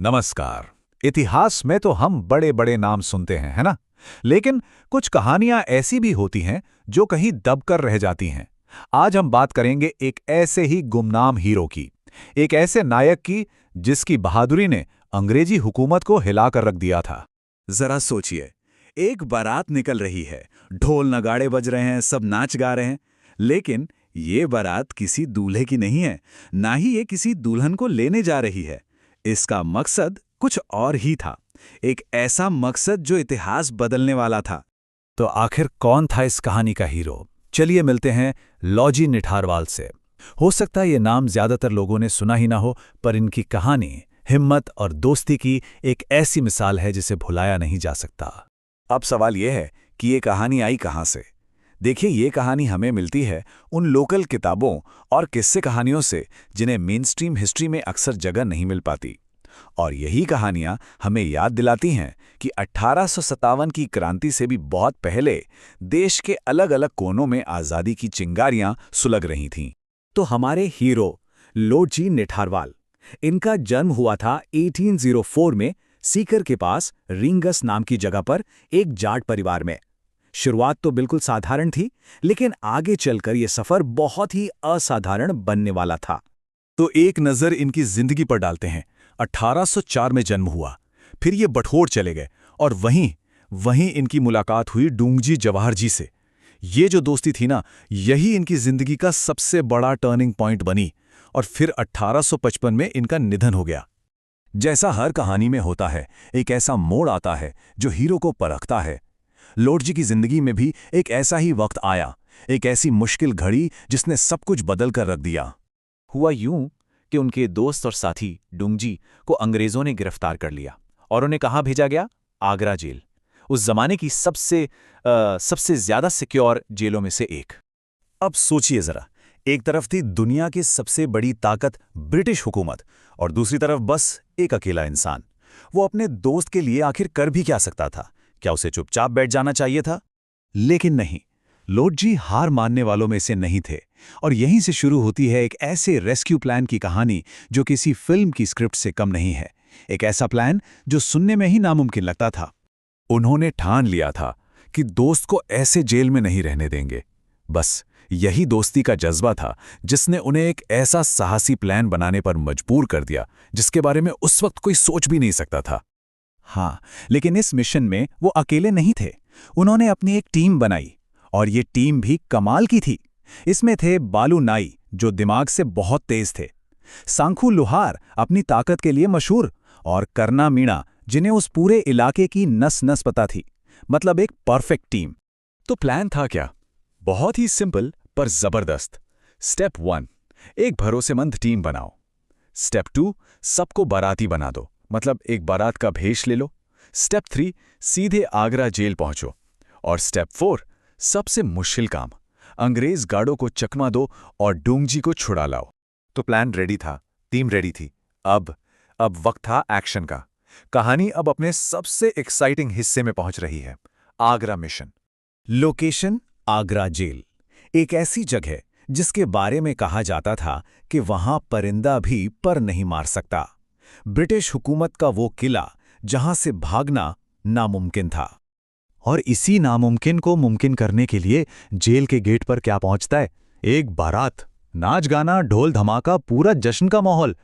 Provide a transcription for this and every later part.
नमस्कार। इतिहास में तो हम बड़े बड़े नाम सुनते हैं, है ना? लेकिन कुछ कहानियां ऐसी भी होती हैं जो कहीं दबकर रह जाती हैं। आज हम बात करेंगे एक ऐसे ही गुमनाम हीरो की, एक ऐसे नायक की जिसकी बहादुरी ने अंग्रेजी हुकूमत को हिलाकर रख दिया था। जरा सोचिए, एक बारात निकल रही है, ढोल नगाड़े बज रहे हैं, सब नाच गा रहे हैं। लेकिन ये बारात किसी दूल्हे की नहीं है, ना ही ये किसी दुल्हन को लेने जा रही है। इसका मकसद कुछ और ही था, एक ऐसा मकसद जो इतिहास बदलने वाला था। तो आखिर कौन था इस कहानी का हीरो? चलिए मिलते हैं लॉजी निठारवाल से। हो सकता है ये नाम ज्यादातर लोगों ने सुना ही ना हो, पर इनकी कहानी हिम्मत और दोस्ती की एक ऐसी मिसाल है जिसे भुलाया नहीं जा सकता। अब सवाल यह है कि ये कहानी आई कहाँ से? देखिए, ये कहानी हमें मिलती है उन लोकल किताबों और किस्से कहानियों से जिन्हें मेनस्ट्रीम हिस्ट्री में अक्सर जगह नहीं मिल पाती। और यही कहानियां हमें याद दिलाती हैं कि 1857 की क्रांति से भी बहुत पहले देश के अलग अलग कोनों में आज़ादी की चिंगारियां सुलग रही थीं। तो हमारे हीरो लॉजी निठारवाल, इनका जन्म हुआ था 1804 में सीकर के पास रिंगस नाम की जगह पर एक जाट परिवार में। शुरुआत तो बिल्कुल साधारण थी, लेकिन आगे चलकर यह सफर बहुत ही असाधारण बनने वाला था। तो एक नज़र इनकी जिंदगी पर डालते हैं। 1804 में जन्म हुआ, फिर ये बठोर चले गए और वहीं इनकी मुलाकात हुई डूंगजी जवाहर जी से। ये जो दोस्ती थी ना, यही इनकी जिंदगी का सबसे बड़ा टर्निंग पॉइंट बनी। और फिर 1855 में इनका निधन हो गया। जैसा हर कहानी में होता है, एक ऐसा मोड़ आता है जो हीरो को परखता है। लॉजी की जिंदगी में भी एक ऐसा ही वक्त आया, एक ऐसी मुश्किल घड़ी जिसने सब कुछ बदल कर रख दिया। हुआ यूं कि उनके दोस्त और साथी डूंगजी को अंग्रेजों ने गिरफ्तार कर लिया और उन्हें कहाँ भेजा गया? आगरा जेल, उस जमाने की सबसे ज्यादा सिक्योर जेलों में से एक। अब सोचिए जरा, एक तरफ थी दुनिया की सबसे बड़ी ताकत ब्रिटिश हुकूमत और दूसरी तरफ बस एक अकेला इंसान। वो अपने दोस्त के लिए आखिर कर भी क्या सकता था? क्या उसे चुपचाप बैठ जाना चाहिए था? लेकिन नहीं, लॉजी हार मानने वालों में से नहीं थे। और यहीं से शुरू होती है एक ऐसे रेस्क्यू प्लान की कहानी जो किसी फिल्म की स्क्रिप्ट से कम नहीं है। एक ऐसा प्लान जो सुनने में ही नामुमकिन लगता था। उन्होंने ठान लिया था कि दोस्त को ऐसे जेल में नहीं रहने देंगे। बस यही दोस्ती का जज्बा था जिसने उन्हें एक ऐसा साहसी प्लान बनाने पर मजबूर कर दिया जिसके बारे में उस वक्त कोई सोच भी नहीं सकता था। हाँ, लेकिन इस मिशन में वो अकेले नहीं थे। उन्होंने अपनी एक टीम बनाई और ये टीम भी कमाल की थी। इसमें थे बालू नाई, जो दिमाग से बहुत तेज थे, सांखू लुहार, अपनी ताकत के लिए मशहूर, और करना मीणा, जिन्हें उस पूरे इलाके की नस नस पता थी। मतलब एक परफेक्ट टीम। तो प्लान था क्या? बहुत ही सिंपल पर जबरदस्त। स्टेप 1, एक भरोसेमंद टीम बनाओ। स्टेप 2, सबको बाराती बना दो, मतलब एक बारात का भेष ले लो। स्टेप 3, सीधे आगरा जेल पहुंचो। और स्टेप 4, सबसे मुश्किल काम, अंग्रेज गार्डों को चकमा दो और डूंगजी को छुड़ा लाओ। तो प्लान रेडी था, टीम रेडी थी। अब वक्त था एक्शन का। कहानी अब अपने सबसे एक्साइटिंग हिस्से में पहुंच रही है, Agra mission. Location Agra jail, एक ऐसी जगह जिसके बारे में कहा जाता था कि वहां परिंदा भी पर नहीं मार सकता। ब्रिटिश हुकूमत का वो किला जहां से भागना नामुमकिन था। और इसी नामुमकिन को मुमकिन करने के लिए जेल के गेट पर क्या पहुंचता है? एक बारात, नाच गाना, ढोल धमाका, पूरा जश्न का माहौल।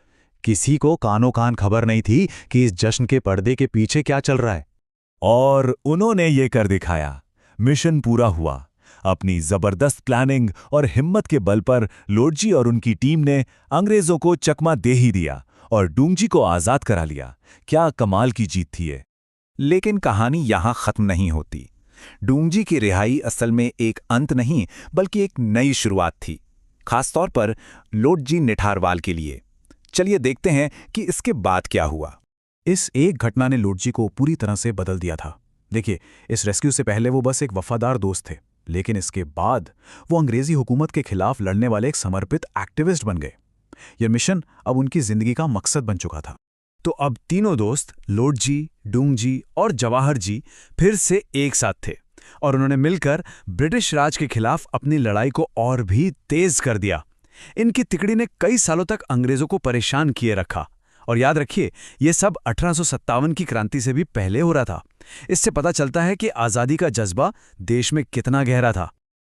किसी को कानो कान खबर नहीं थी कि इस जश्न के पर्दे के पीछे क्या चल रहा है। और उन्होंने ये कर दिखाया। मिशन पूरा हुआ। अपनी जबरदस्त प्लानिंग और हिम्मत के बल पर लॉजी और उनकी टीम ने अंग्रेजों को चकमा दे ही दिया और डूंगजी को आजाद करा लिया। क्या कमाल की जीत थी ये। लेकिन कहानी यहां खत्म नहीं होती। डूंगजी की रिहाई असल में एक अंत नहीं, बल्कि एक नई शुरुआत थी, खासतौर पर लॉजी निठारवाल के लिए। चलिए देखते हैं कि इसके बाद क्या हुआ। इस एक घटना ने लॉजी को पूरी तरह से बदल दिया था। देखिए, इस रेस्क्यू से पहले वो बस एक वफादार दोस्त थे, लेकिन इसके बाद वो अंग्रेजी हुकूमत के खिलाफ लड़ने वाले एक समर्पित एक्टिविस्ट बन गए। यह मिशन अब उनकी जिंदगी का मकसद बन चुका था। तो अब तीनों दोस्त लॉजी, डूंगजी और जवाहर जी फिर से एक साथ थे और उन्होंने मिलकर ब्रिटिश राज के खिलाफ अपनी लड़ाई को और भी तेज कर दिया। इनकी तिकड़ी ने कई सालों तक अंग्रेजों को परेशान किए रखा और याद रखिए, ये सब 1857 की क्रांति से भी पहले हो रहा था। इससे पता चलता है कि आज़ादी का जज्बा देश में कितना गहरा था।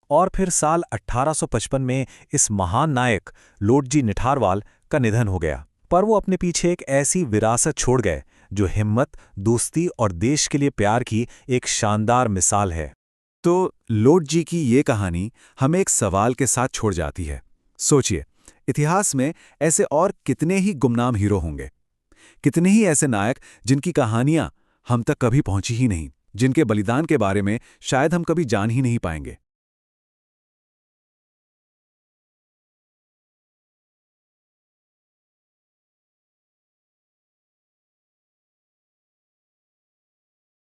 और फिर साल 1855 में इस महान नायक लॉर्ड निठारवाल का निधन हो गया। पर वो अपने पीछे एक ऐसी विरासत छोड़ गए जो हिम्मत, दोस्ती और देश के लिए प्यार की एक शानदार मिसाल है। तो लॉर्ड जी की ये कहानी हमें एक सवाल के साथ छोड़ जाती है। सोचिए, इतिहास में ऐसे और कितने ही गुमनाम हीरो होंगे, कितने ही ऐसे नायक जिनकी कहानियां हम तक कभी पहुंची ही नहीं, जिनके बलिदान के बारे में शायद हम कभी जान ही नहीं पाएंगे।